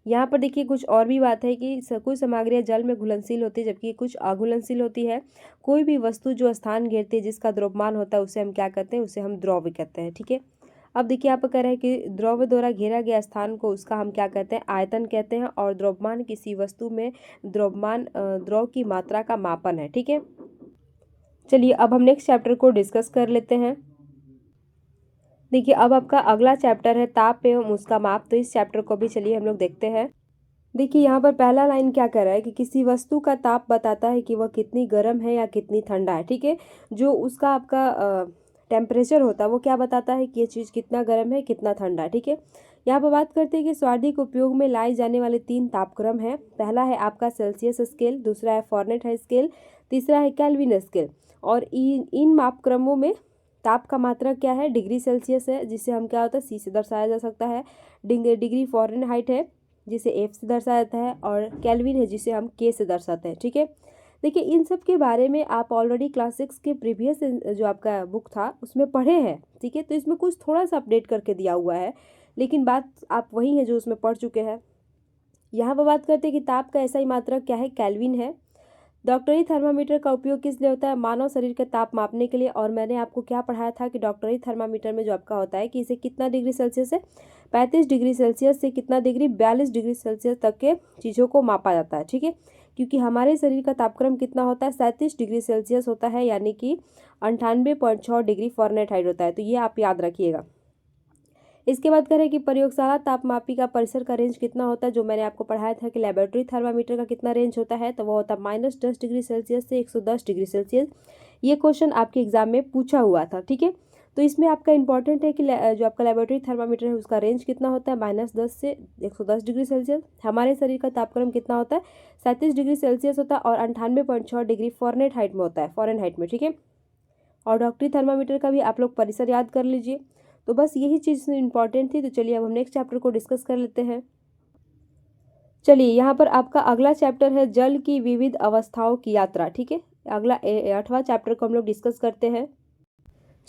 यहाँ पर देखिए कुछ और भी बात है कि कुछ सामग्रियाँ जल में घुलनशील होती है जबकि कुछ अघुलनशील होती है। कोई भी वस्तु जो स्थान घेरती है जिसका द्रव्यमान होता है उसे हम क्या कहते हैं, उसे हम द्रव्य कहते हैं। ठीक है। अब देखिए यहाँ पर कह रहे हैं कि द्रव्य द्वारा घेरा गया स्थान को उसका हम क्या कहते हैं, आयतन कहते हैं। और द्रव्यमान किसी वस्तु में द्रव्यमान द्रव की मात्रा का मापन है। ठीक है। चलिए अब हम नेक्स्ट चैप्टर को डिस्कस कर लेते हैं। देखिए अब आपका अगला चैप्टर है ताप एवं उसका माप। तो इस चैप्टर को भी चलिए हम लोग देखते हैं। देखिए यहाँ पर पहला लाइन क्या कह रहा है कि किसी वस्तु का ताप बताता है कि वह कितनी गर्म है या कितनी ठंडा है। ठीक है। जो उसका आपका टेम्परेचर होता है वो क्या बताता है कि ये चीज़ कितना गर्म है, कितना ठंडा है। ठीक है। यहाँ पर बात करते हैं कि स्वादिक उपयोग में लाए जाने वाले 3 तापक्रम हैं। पहला है आपका सेल्सियस स्केल, दूसरा है फ़ारेनहाइट स्केल, तीसरा है केल्विन स्केल। और इन मापक्रमों में ताप का मात्रक क्या है, डिग्री सेल्सियस है, जिसे हम क्या होता है, सी से दर्शाया जा सकता है। डिग्री फ़ारेनहाइट है जिसे एफ से दर्शाया जाता है, और केल्विन है जिसे हम के से दर्शाते हैं। ठीक है। देखिए इन सब के बारे में आप ऑलरेडी क्लास 6 के प्रीवियस जो आपका बुक था उसमें पढ़े हैं। ठीक है। तो इसमें कुछ थोड़ा सा अपडेट करके दिया हुआ है, लेकिन बात आप वही है जो उसमें पढ़ चुके हैं। यहाँ पर बात करते हैं कि ताप का ऐसा ही मात्रक क्या है, केल्विन है। डॉक्टरी थर्मामीटर का उपयोग किस लिए होता है, मानव शरीर का ताप मापने के लिए। और मैंने आपको क्या पढ़ाया था कि डॉक्टरी थर्मामीटर में जो आपका होता है कि इसे कितना डिग्री सेल्सियस है, 35 डिग्री सेल्सियस से कितना डिग्री, 42 डिग्री सेल्सियस तक के चीज़ों को मापा जाता है। ठीक है। क्योंकि हमारे शरीर का तापक्रम कितना होता है, 37 डिग्री सेल्सियस होता है, यानी कि 98.6 डिग्री फ़ारेनहाइट होता है। तो ये आप याद रखिएगा। इसके बाद कह रहे हैं कि प्रयोगशाला तापमापी का परिसर का रेंज कितना होता है। जो मैंने आपको पढ़ाया था कि लेबोरेटरी थर्मामीटर का कितना रेंज होता है, तो वो होता है -10 डिग्री सेल्सियस से 110 डिग्री सेल्सियस। ये क्वेश्चन आपके एग्जाम में पूछा हुआ था। ठीक है। तो इसमें आपका इंपॉर्टेंट है कि जो आपका लेबोरेटरी थर्मामीटर है उसका रेंज कितना होता है, -10 से 110 डिग्री सेल्सियस। हमारे शरीर का तापक्रम कितना होता है, 37 डिग्री सेल्सियस होता है और 98.6 डिग्री फ़ारेनहाइट में होता है, फ़ारेनहाइट में। ठीक है। और डॉक्टरी थर्मामीटर का भी आप लोग परिसर याद कर लीजिए। तो बस यही चीज़ इंपॉर्टेंट थी। तो चलिए अब हम नेक्स्ट चैप्टर को डिस्कस कर लेते हैं। चलिए यहाँ पर आपका अगला चैप्टर है जल की विविध अवस्थाओं की यात्रा। ठीक है। अगला 8वां चैप्टर को हम लोग डिस्कस करते हैं।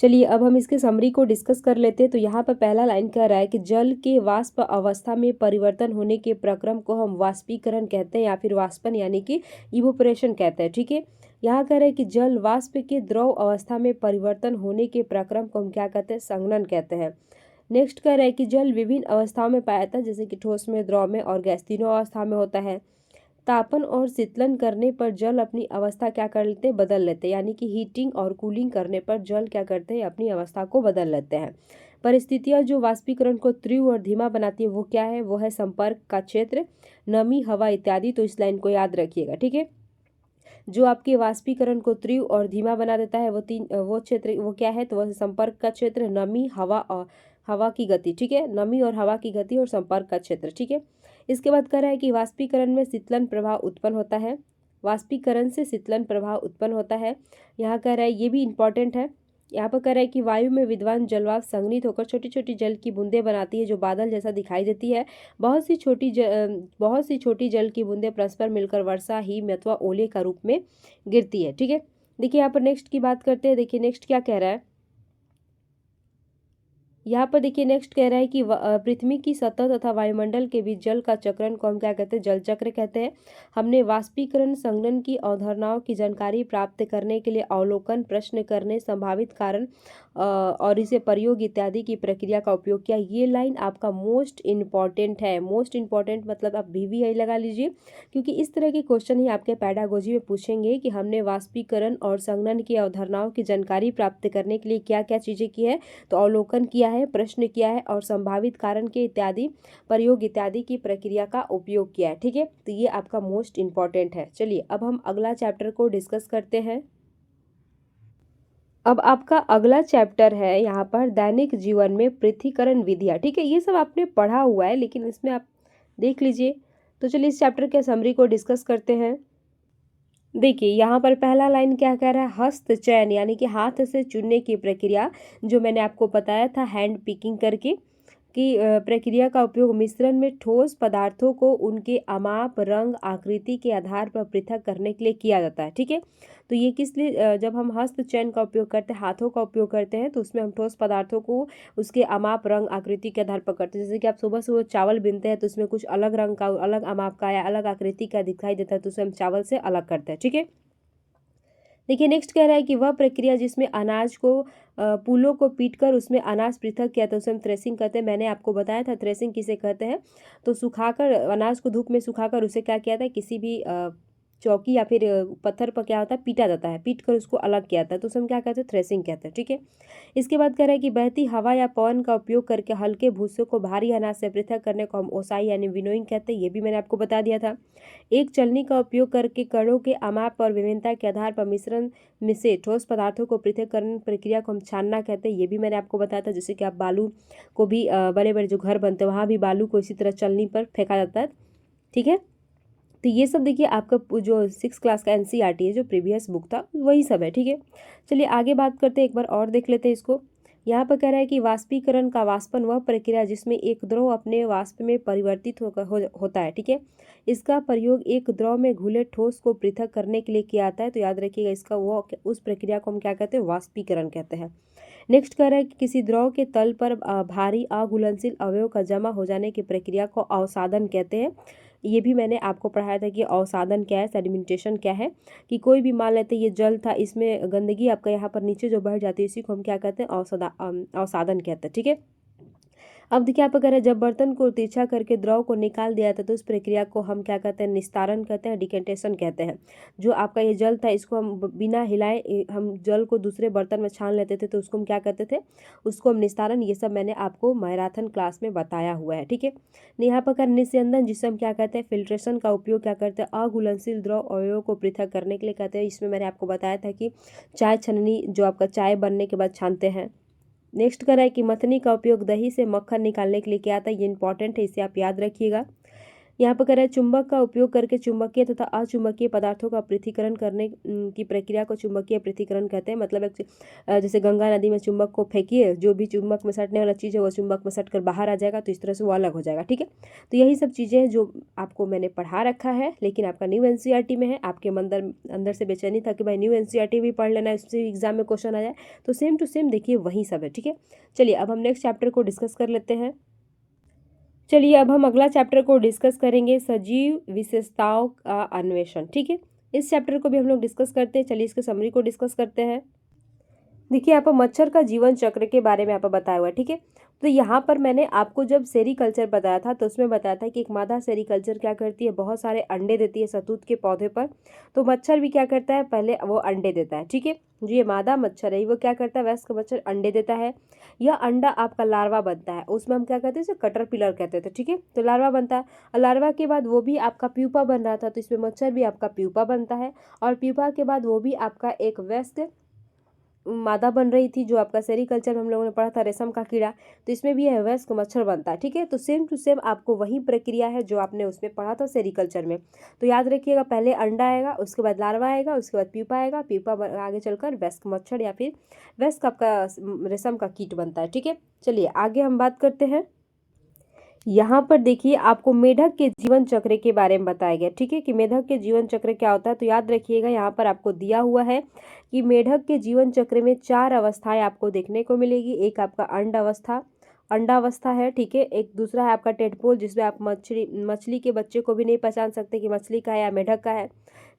चलिए अब हम इसके समरी को डिस्कस कर लेते हैं। तो यहाँ पर पहला लाइन कह रहा है कि जल के वाष्प अवस्था में परिवर्तन होने के प्रक्रम को हम वाष्पीकरण कहते हैं या फिर वाष्पन यानी कि इवोपरेशन कहते हैं। ठीक है। यहाँ कह रहे हैं कि जल वाष्प के द्रव अवस्था में परिवर्तन होने के प्रक्रम को हम क्या कहते हैं, संघनन कहते हैं। नेक्स्ट कह रहे हैं कि जल विभिन्न अवस्थाओं में पाया जाता है, जैसे कि ठोस में, द्रव में और गैस, तीनों अवस्था में होता है। तापन और शीतलन करने पर जल अपनी अवस्था क्या कर लेते हैं, बदल लेते हैं, यानी कि हीटिंग और कूलिंग करने पर जल क्या करते हैं, अपनी अवस्था को बदल लेते हैं। परिस्थितियाँ जो वाष्पीकरण को तीव्र और धीमा बनाती है वो क्या है, वो है संपर्क का क्षेत्र, नमी, हवा इत्यादि। तो इस लाइन को याद रखिएगा। ठीक है। जो आपके वाष्पीकरण को तीव्र और धीमा बना देता है वो क्षेत्र वो क्या है, तो वह संपर्क का क्षेत्र, नमी, हवा और हवा की गति। ठीक है। नमी और हवा की गति और संपर्क का क्षेत्र। ठीक है। इसके बाद कह रहा है कि वाष्पीकरण में शीतलन प्रभाव उत्पन्न होता है, वाष्पीकरण से शीतलन प्रभाव उत्पन्न होता है। यहाँ कह रहा है, ये भी इंपॉर्टेंट है। यहाँ पर कह रहा है कि वायु में विद्वान जलवाष्प संघनित होकर छोटी छोटी जल की बूंदें बनाती है जो बादल जैसा दिखाई देती है। बहुत सी छोटी जल की बूंदें परस्पर मिलकर वर्षा, हिम अथवा ओले का रूप में गिरती है। ठीक है। देखिए यहाँ पर नेक्स्ट की बात करते हैं। देखिए नेक्स्ट क्या कह रहा है, यहाँ पर देखिए नेक्स्ट कह रहा है कि पृथ्वी की सतह तथा वायुमंडल के बीच जल का चक्रण को हम क्या कहते हैं, जल चक्र कहते हैं। हमने वाष्पीकरण संघनन की अवधारणाओं की जानकारी प्राप्त करने के लिए अवलोकन, प्रश्न करने, संभावित कारण और इसे प्रयोग इत्यादि की प्रक्रिया का उपयोग किया। ये लाइन आपका मोस्ट इम्पॉर्टेंट है। मोस्ट इम्पॉर्टेंट मतलब आप VVI लगा लीजिए, क्योंकि इस तरह के क्वेश्चन ही आपके पैडागोजी में पूछेंगे कि हमने वाष्पीकरण और संघनन की अवधारणाओं की जानकारी प्राप्त करने के लिए क्या क्या चीज़ें की है। तो अवलोकन किया है, प्रश्न किया है और संभावित कारण के इत्यादि प्रयोग इत्यादि की प्रक्रिया का उपयोग किया है। ठीक है, तो ये आपका मोस्ट इम्पॉर्टेंट है। चलिए अब हम अगला चैप्टर को डिस्कस करते हैं। अब आपका अगला चैप्टर है यहाँ पर दैनिक जीवन में पृथक्करण विधियाँ। ठीक है, ये सब आपने पढ़ा हुआ है लेकिन इसमें आप देख लीजिए। तो चलिए इस चैप्टर के समरी को डिस्कस करते हैं। देखिए यहाँ पर पहला लाइन क्या कह रहा है, हस्त चयन यानी कि हाथ से चुनने की प्रक्रिया, जो मैंने आपको बताया था हैंड पिकिंग करके की प्रक्रिया का उपयोग मिश्रण में ठोस पदार्थों को उनके अमाप, रंग, आकृति के आधार पर पृथक करने के लिए किया जाता है। ठीक है, तो ये किस लिए जब हम हस्त चयन का उपयोग करते हैं, हाथों का उपयोग करते हैं, तो उसमें हम ठोस पदार्थों को उसके अमाप, रंग, आकृति के आधार पर करते हैं। जैसे कि आप सुबह सुबह चावल बीनते हैं तो उसमें कुछ अलग रंग का, अलग अमाप का या अलग आकृति का दिखाई देता है, तो उसे हम चावल से अलग करते हैं। ठीक है, देखिए नेक्स्ट कह रहा है कि वह प्रक्रिया जिसमें अनाज को फूलों को पीटकर उसमें अनाज पृथक किया था उसे हम थ्रेसिंग कहते हैं। मैंने आपको बताया था थ्रेसिंग किसे कहते हैं। तो सुखाकर अनाज को धूप में सुखाकर उसे क्या किया था, किसी भी चौकी या फिर पत्थर पर क्या होता है, पीटा जाता है, पीट कर उसको अलग किया था, तो उसे हम क्या कहते हैं, थ्रेसिंग कहते हैं। ठीक है, इसके बाद कह रहा है कि बहती हवा या पवन का उपयोग करके हल्के भूसे को भारी अनाज से पृथक करने को हम ओसाई यानी विनोइंग कहते हैं। ये भी मैंने आपको बता दिया था। एक चलनी का उपयोग करके कणों के अमाप और विभिन्नता के आधार पर मिश्रण में से ठोस पदार्थों को पृथक्करण प्रक्रिया को हम छानना कहते हैं। ये भी मैंने आपको बताया था। जैसे कि आप बालू को भी बड़े बड़े जो घर बनते हैं वहाँ भी बालू को इसी तरह चलनी पर फेंका जाता है। ठीक है, तो ये सब देखिए आपका जो 6 क्लास का NCERT है, जो प्रीवियस बुक था वही सब है। ठीक है, चलिए आगे बात करते हैं, एक बार और देख लेते हैं इसको। यहाँ पर कह रहा है कि वाष्पीकरण का वाष्पन वह प्रक्रिया जिसमें एक द्रव अपने वाष्प में परिवर्तित होता है। ठीक है, इसका प्रयोग एक द्रव में घुले ठोस को पृथक करने के लिए किया जाता है। तो याद रखिएगा इसका वो उस प्रक्रिया को हम क्या कहते हैं, वाष्पीकरण कहते हैं। नेक्स्ट कह रहा है कि किसी द्रव के तल पर भारी अघुलनशील अवयव का जमा हो जाने की प्रक्रिया को अवसादन कहते हैं। ये भी मैंने आपको पढ़ाया था कि अवसादन क्या है, सेडिमेंटेशन क्या है। कि कोई भी मान लेते ये जल था, इसमें गंदगी आपका यहाँ पर नीचे जो बढ़ जाती है इसी को हम क्या कहते हैं, अवसादन कहते हैं। ठीक है, अब देखिए आप अगर जब बर्तन को तिरछा करके द्रव को निकाल दिया था तो उस प्रक्रिया को हम क्या कहते हैं, निस्तारण कहते हैं, डिकेंटेशन कहते हैं। जो आपका ये जल था इसको हम बिना हिलाए हम जल को दूसरे बर्तन में छान लेते थे, तो उसको हम क्या कहते थे, उसको हम निस्तारण। ये सब मैंने आपको मैराथन क्लास में बताया हुआ है। ठीक है, यहाँ पर कर निस्यंदन जिसे हम क्या कहते हैं, फिल्ट्रेशन का उपयोग क्या करते हैं, अघुलनशील द्रव अवयवों को पृथक करने के लिए कहते हैं। इसमें मैंने आपको बताया था कि चाय छननी जो आपका चाय बनने के बाद छानते हैं। नेक्स्ट कर रहा है कि मथनी का उपयोग दही से मक्खन निकालने के लिए किया था। ये इंपॉर्टेंट है, इसे आप याद रखिएगा। यहाँ पर कह रहा है चुंबक का उपयोग करके चुंबकीय तथा अचुंबकीय पदार्थों का पृथक्करण करने की प्रक्रिया को चुंबकीय पृथक्करण कहते हैं। मतलब जैसे गंगा नदी में चुंबक को फेंकिए, जो भी चुंबक में सटने वाला चीज़ है वो चुंबक में सट कर बाहर आ जाएगा, तो इस तरह से वो अलग हो जाएगा। ठीक है, तो यही सब चीज़ें हैं जो आपको मैंने पढ़ा रखा है, लेकिन आपका न्यू NCERT में है। आपके अंदर से बेचैनी था कि भाई न्यू NCERT भी पढ़ लेना, इससे एग्जाम में क्वेश्चन आ जाए, तो सेम टू सेम देखिए वही सब है। ठीक है, चलिए अब हम नेक्स्ट चैप्टर को डिस्कस कर लेते हैं। चलिए अब हम अगला चैप्टर को डिस्कस करेंगे, सजीव विशेषताओं का अन्वेषण। ठीक है, इस चैप्टर को भी हम लोग डिस्कस करते हैं। चलिए इसके समरी को डिस्कस करते हैं। देखिए यहाँ पर मच्छर का जीवन चक्र के बारे में यहाँ पर बताया हुआ है। ठीक है, तो यहाँ पर मैंने आपको जब सेरीकल्चर बताया था तो उसमें बताया था कि एक मादा सेरीकल्चर क्या करती है, बहुत सारे अंडे देती है शहतूत के पौधे पर। तो मच्छर भी क्या करता है, पहले वो अंडे देता है। ठीक है, जो ये मादा मच्छर है वो क्या करता है, वयस्क मच्छर अंडे देता है। यह अंडा आपका लार्वा बनता है, उसमें हम क्या कहते हैं, इसे कटरपिलर कहते थे। ठीक है, तो लार्वा बनता है और लार्वा के बाद वो भी आपका प्यूपा बन रहा था, तो इसमें मच्छर भी आपका प्यूपा बनता है। और प्यूपा के बाद वो भी आपका एक वयस्क मादा बन रही थी, जो आपका सेरीकल्चर में हम लोगों ने पढ़ा था, रेशम का कीड़ा। तो इसमें भी यह वयस्क मच्छर बनता है। ठीक है, तो सेम टू सेम आपको वही प्रक्रिया है जो आपने उसमें पढ़ा था सेरीकल्चर में। तो याद रखिएगा, पहले अंडा आएगा, उसके बाद लार्वा आएगा, उसके बाद प्यूपा आएगा, प्यूपा आगे चलकर वयस्क मच्छर या फिर वयस्क आपका रेशम का कीट बनता है। ठीक है, चलिए आगे हम बात करते हैं। यहाँ पर देखिए आपको मेढक के जीवन चक्र के बारे में बताया गया। ठीक है, कि मेढक के जीवन चक्र क्या होता है, तो याद रखिएगा यहाँ पर आपको दिया हुआ है कि मेढक के जीवन चक्र में 4 अवस्थाएं आपको देखने को मिलेगी। एक आपका अंड अवस्था, अंडावस्था है, ठीक है। एक दूसरा है आपका टेडपोल, जिसमें आप मछली के बच्चे को भी नहीं पहचान सकते कि मछली का है या मेढक का है।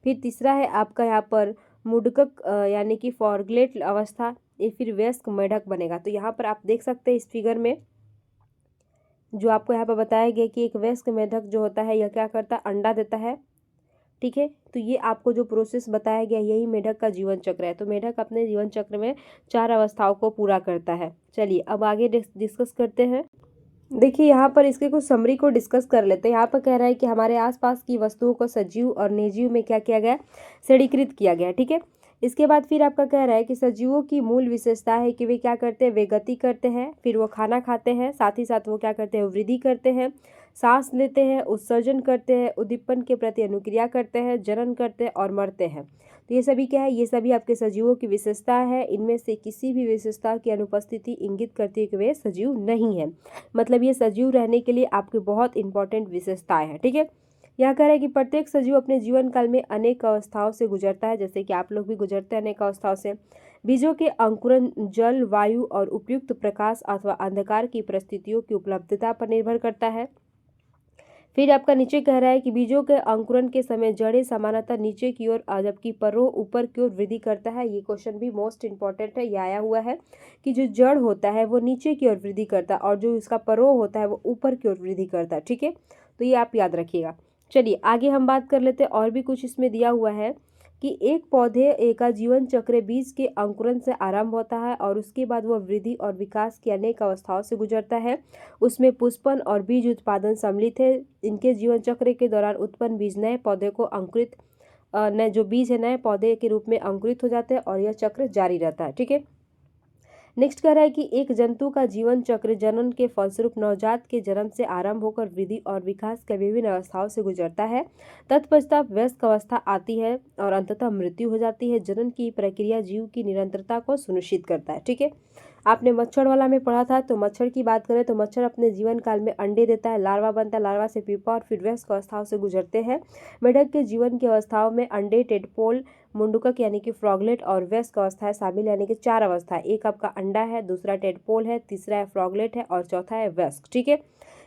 फिर तीसरा है आपका यहाँ पर मुडकक यानी कि फॉर्गलेट अवस्था, ये फिर वयस्क मेढक बनेगा। तो यहाँ पर आप देख सकते हैं इस फिगर में जो आपको यहाँ पर बताया गया कि एक वयस्क मेढक जो होता है यह क्या करता है, अंडा देता है, ठीक है। तो ये आपको जो प्रोसेस बताया गया यही मेढक का जीवन चक्र है। तो मेढक अपने जीवन चक्र में 4 अवस्थाओं को पूरा करता है। चलिए अब आगे डिस्कस करते हैं। देखिए यहाँ पर इसके कुछ समरी को डिस्कस कर लेते हैं। यहाँ पर कह रहा है कि हमारे आसपास की वस्तुओं को सजीव और निर्जीव में क्या किया गया, श्रेणीकृत किया गया, ठीक है। इसके बाद फिर आपका कह रहा है कि सजीवों की मूल विशेषता है कि वे क्या करते हैं, वे गति करते हैं, फिर वो खाना खाते हैं, साथ ही साथ वो क्या करते हैं, वृद्धि करते हैं, सांस लेते हैं, उत्सर्जन करते हैं, उद्दीपन के प्रति अनुक्रिया करते हैं, जनन करते हैं और मरते हैं। तो ये सभी क्या है, ये सभी आपके सजीवों की विशेषता है। इनमें से किसी भी विशेषता की अनुपस्थिति इंगित करती है कि वे सजीव नहीं है। मतलब ये सजीव रहने के लिए आपकी बहुत इंपॉर्टेंट विशेषताएं हैं, ठीक है। यह कह रहा है कि प्रत्येक सजीव अपने जीवन काल में अनेक अवस्थाओं से गुजरता है, जैसे कि आप लोग भी गुजरते हैं अनेक अवस्थाओं से। बीजों के अंकुरन जल, वायु और उपयुक्त प्रकाश अथवा अंधकार की परिस्थितियों की उपलब्धता पर निर्भर करता है। फिर आपका नीचे कह रहा है कि बीजों के अंकुरन के समय जड़ें सामान्यतः नीचे की ओर, जबकि परोह ऊपर की ओर वृद्धि करता है। ये क्वेश्चन भी मोस्ट इंपॉर्टेंट है, ये आया हुआ है कि जो जड़ होता है वो नीचे की ओर वृद्धि करता है और जो इसका परोह होता है वो ऊपर की ओर वृद्धि करता है, ठीक है। तो ये आप याद रखिएगा। चलिए आगे हम बात कर लेते हैं। और भी कुछ इसमें दिया हुआ है कि एक पौधे का जीवन चक्र बीज के अंकुरन से आरंभ होता है और उसके बाद वह वृद्धि और विकास की अनेक अवस्थाओं से गुजरता है। उसमें पुष्पन और बीज उत्पादन सम्मिलित है। इनके जीवन चक्र के दौरान उत्पन्न बीज नए पौधे को अंकुरित नए जो बीज है नए पौधे के रूप में अंकुरित हो जाते हैं और यह चक्र जारी रहता है, ठीक है। नेक्स्ट कह रहा है कि एक जंतु का जीवन चक्र जनन के फलस्वरूप नवजात के जन्म से आरंभ होकर वृद्धि और विकास के विभिन्न अवस्थाओं से गुजरता है। तत्पश्चात वयस्क अवस्था आती है और अंततः मृत्यु हो जाती है। जनन की प्रक्रिया जीव की निरंतरता को सुनिश्चित करता है, ठीक है। आपने मच्छर वाला में पढ़ा था, तो मच्छर की बात करें तो मच्छर अपने जीवन काल में अंडे देता है, लार्वा बनता है, लार्वा से प्यूपा और फिर वयस्क अवस्थाओं से गुजरते हैं। मेढक के जीवन की अवस्थाओं में अंडे, टेडपोल, मुंडुकक यानी कि फ्रॉगलेट और वयस्क अवस्थाएं शामिल, यानी कि 4 अवस्था। एक आपका अंडा है, दूसरा टेडपोल है, तीसरा है फ्रॉगलेट है और चौथा है वयस्क, ठीक है।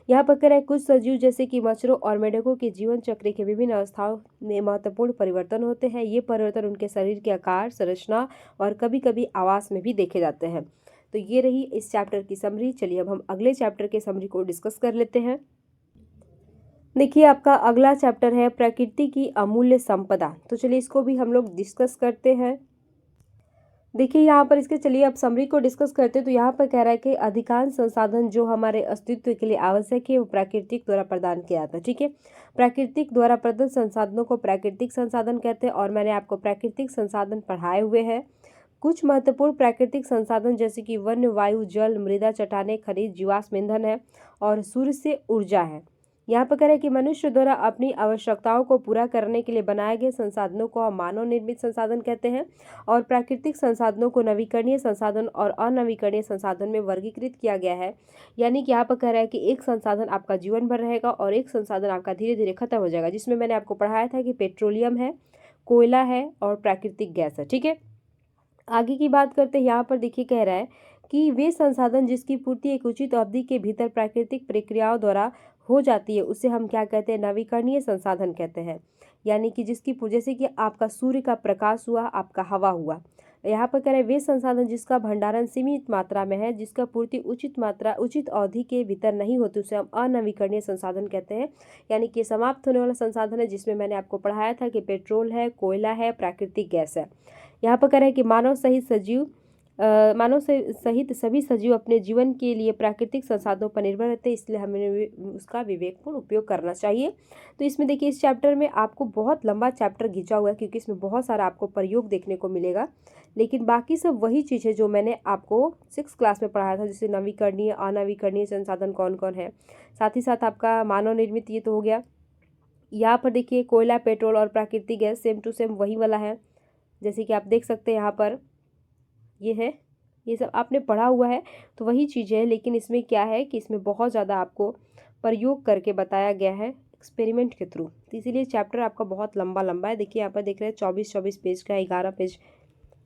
यहाँ पर कह रहा है कुछ सजीव जैसे कि मच्छरों और मेढकों के जीवन चक्र के विभिन्न अवस्थाओं में महत्वपूर्ण परिवर्तन होते हैं। ये परिवर्तन उनके शरीर के आकार, संरचना और कभी कभी आवास में भी देखे जाते हैं। तो ये रही इस चैप्टर की समरी। चलिए अब हम अगले चैप्टर के समरी को डिस्कस कर लेते हैं। देखिए आपका अगला चैप्टर है प्रकृति की अमूल्य संपदा। तो चलिए इसको भी हम लोग डिस्कस करते हैं। देखिए यहाँ पर इसके चलिए अब समरी को डिस्कस करते हैं। तो यहाँ पर कह रहा है कि अधिकांश संसाधन जो हमारे अस्तित्व के लिए आवश्यक है वो प्राकृतिक द्वारा प्रदान किया जाता है, ठीक है। प्राकृतिक द्वारा प्रदत्त संसाधनों को प्राकृतिक संसाधन कहते हैं और मैंने आपको प्राकृतिक संसाधन पढ़ाए हुए हैं। कुछ महत्वपूर्ण प्राकृतिक संसाधन जैसे कि वन, वायु, जल, मृदा, चट्टानें, खनिज, जीवाश्म ईंधन है और सूर्य से ऊर्जा है। यहाँ पर कह रहे हैं कि मनुष्य द्वारा अपनी आवश्यकताओं को पूरा करने के लिए बनाए गए संसाधनों को हम मानव निर्मित संसाधन कहते हैं और प्राकृतिक संसाधनों को नवीकरणीय संसाधन और अनवीकरणीय संसाधन में वर्गीकृत किया गया है। यानी कि यहाँ पर कह रहा है कि एक संसाधन आपका जीवन भर रहेगा और एक संसाधन आपका धीरे धीरे खत्म हो जाएगा, जिसमें मैंने आपको पढ़ाया था कि पेट्रोलियम है, कोयला है और प्राकृतिक गैस है, ठीक है। आगे की बात करते हैं। यहाँ पर देखिए कह रहा है कि वे संसाधन जिसकी पूर्ति एक उचित अवधि के भीतर प्राकृतिक प्रक्रियाओं द्वारा हो जाती है उसे हम क्या कहते हैं, नवीकरणीय संसाधन कहते हैं। यानी कि जिसकी जैसे कि आपका सूर्य का प्रकाश हुआ, आपका हवा हुआ। यहाँ पर कह रहे हैं वे संसाधन जिसका भंडारण सीमित मात्रा में है, जिसका पूर्ति उचित अवधि के भीतर नहीं होती, उसे हम अनवीकरणीय संसाधन कहते हैं। यानी कि समाप्त होने वाला संसाधन है, जिसमें मैंने आपको पढ़ाया था कि पेट्रोल है, कोयला है, प्राकृतिक गैस है। यहाँ पर कह रहे हैं कि मानव सहित सभी सजीव अपने जीवन के लिए प्राकृतिक संसाधनों पर निर्भर रहते हैं, इसलिए हमें उसका विवेकपूर्ण उपयोग करना चाहिए। तो इसमें देखिए इस चैप्टर में आपको बहुत लंबा चैप्टर खींचा हुआ है क्योंकि इसमें बहुत सारा आपको प्रयोग देखने को मिलेगा, लेकिन बाकी सब वही चीज़ है जो मैंने आपको 6th क्लास में पढ़ाया था, जैसे नवीकरणीय, अनवीकरणीय संसाधन कौन कौन है। साथ ही साथ आपका मानव निर्मित ये तो हो गया। यहाँ पर देखिए कोयला, पेट्रोल और प्राकृतिक गैस सेम टू सेम वही वाला है, जैसे कि आप देख सकते हैं यहाँ पर ये है, ये सब आपने पढ़ा हुआ है तो वही चीज़ है, लेकिन इसमें क्या है कि इसमें बहुत ज़्यादा आपको प्रयोग करके बताया गया है एक्सपेरिमेंट के थ्रू, तो इसीलिए चैप्टर आपका बहुत लंबा है। देखिए यहाँ पर देख रहे हैं 24 पेज का है, 11 पेज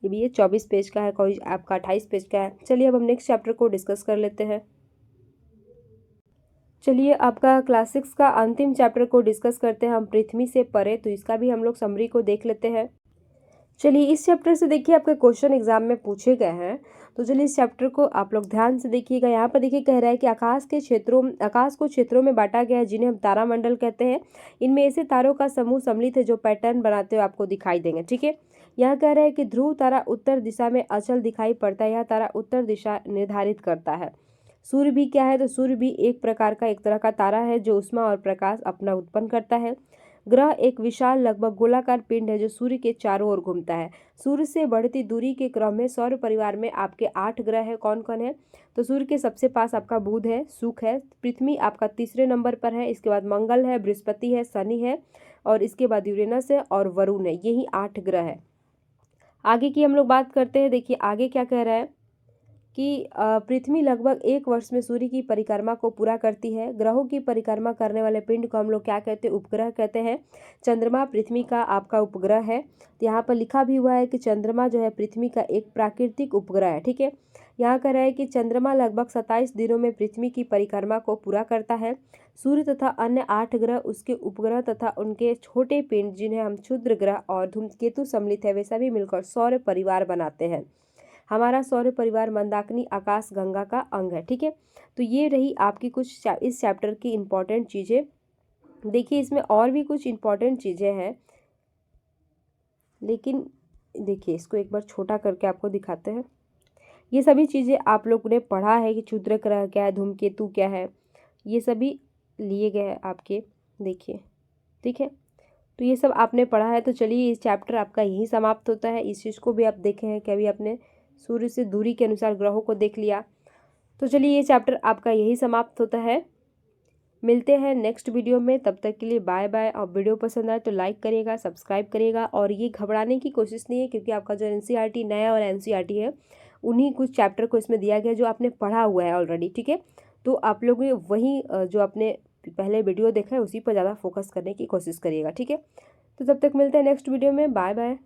ये भी है, 24 पेज का है, कोई आपका 28 पेज का है। चलिए अब हम नेक्स्ट चैप्टर को डिस्कस कर लेते हैं। चलिए आपका क्लास 6 का अंतिम चैप्टर को डिस्कस करते हैं हम, पृथ्वी से परे। तो इसका भी हम लोग समरी को देख लेते हैं। चलिए इस चैप्टर से देखिए आपके क्वेश्चन एग्जाम में पूछे गए हैं। तो चलिए इस चैप्टर को आप लोग ध्यान से देखिएगा। यहाँ पर देखिए कह रहा है कि आकाश को क्षेत्रों में बांटा गया है जिन्हें हम तारामंडल कहते हैं। इनमें ऐसे तारों का समूह सम्मिलित है जो पैटर्न बनाते हुए आपको दिखाई देंगे। ठीक है, यहाँ कह रहा है कि ध्रुव तारा उत्तर दिशा में अचल दिखाई पड़ता है। यह तारा उत्तर दिशा निर्धारित करता है। सूर्य भी क्या है, तो सूर्य भी एक प्रकार का एक तरह का तारा है जो ऊष्मा और प्रकाश अपना उत्पन्न करता है। ग्रह एक विशाल लगभग गोलाकार पिंड है जो सूर्य के चारों ओर घूमता है। सूर्य से बढ़ती दूरी के क्रम में सौर परिवार में आपके 8 ग्रह है। कौन कौन है, तो सूर्य के सबसे पास आपका बुध है, शुक्र है, पृथ्वी आपका तीसरे नंबर पर है, इसके बाद मंगल है, बृहस्पति है, शनि है और इसके बाद यूरेनस है और वरुण है। यही 8 ग्रह है। आगे की हम लोग बात करते हैं। देखिए आगे क्या कह रहा है कि पृथ्वी लगभग 1 वर्ष में सूर्य की परिक्रमा को पूरा करती है। ग्रहों की परिक्रमा करने वाले पिंड को हम लोग क्या कहते हैं, उपग्रह कहते हैं। चंद्रमा पृथ्वी का आपका उपग्रह है। तो यहाँ पर लिखा भी हुआ है कि चंद्रमा जो है पृथ्वी का एक प्राकृतिक उपग्रह है। ठीक है, यहाँ कह रहा है कि चंद्रमा लगभग 27 दिनों में पृथ्वी की परिक्रमा को पूरा करता है। सूर्य तथा अन्य 8 ग्रह, उसके उपग्रह तथा उनके छोटे पिंड जिन्हें हम क्षुद्र ग्रह और धूमकेतु सम्मिलित है, वे सभी मिलकर सौर परिवार बनाते हैं। हमारा सौर परिवार मंदाकिनी आकाश गंगा का अंग है। ठीक है, तो ये रही आपकी कुछ इस चैप्टर की इम्पोर्टेंट चीज़ें। देखिए इसमें और भी कुछ इम्पोर्टेंट चीज़ें हैं, लेकिन देखिए इसको एक बार छोटा करके आपको दिखाते हैं। ये सभी चीज़ें आप लोगों ने पढ़ा है कि क्षुद्र ग्रह क्या है, धूमकेतु क्या है, ये सभी लिए गए हैं आपके। देखिए ठीक है, तो ये सब आपने पढ़ा है। तो चलिए इस चैप्टर आपका यही समाप्त होता है। इस चीज़ को भी आप देखे हैं कि अभी आपने सूर्य से दूरी के अनुसार ग्रहों को देख लिया। तो चलिए ये चैप्टर आपका यही समाप्त होता है। मिलते हैं नेक्स्ट वीडियो में, तब तक के लिए बाय बाय। और वीडियो पसंद आए तो लाइक करिएगा, सब्सक्राइब करिएगा। और ये घबराने की कोशिश नहीं है क्योंकि आपका जो एनसीईआरटी नया और एनसीईआरटी है उन्हीं कुछ चैप्टर को इसमें दिया गया जो आपने पढ़ा हुआ है ऑलरेडी। ठीक है, तो आप लोग वही जो आपने पहले वीडियो देखा है उसी पर ज़्यादा फोकस करने की कोशिश करिएगा। ठीक है, तो तब तक मिलते हैं नेक्स्ट वीडियो में। Bye bye.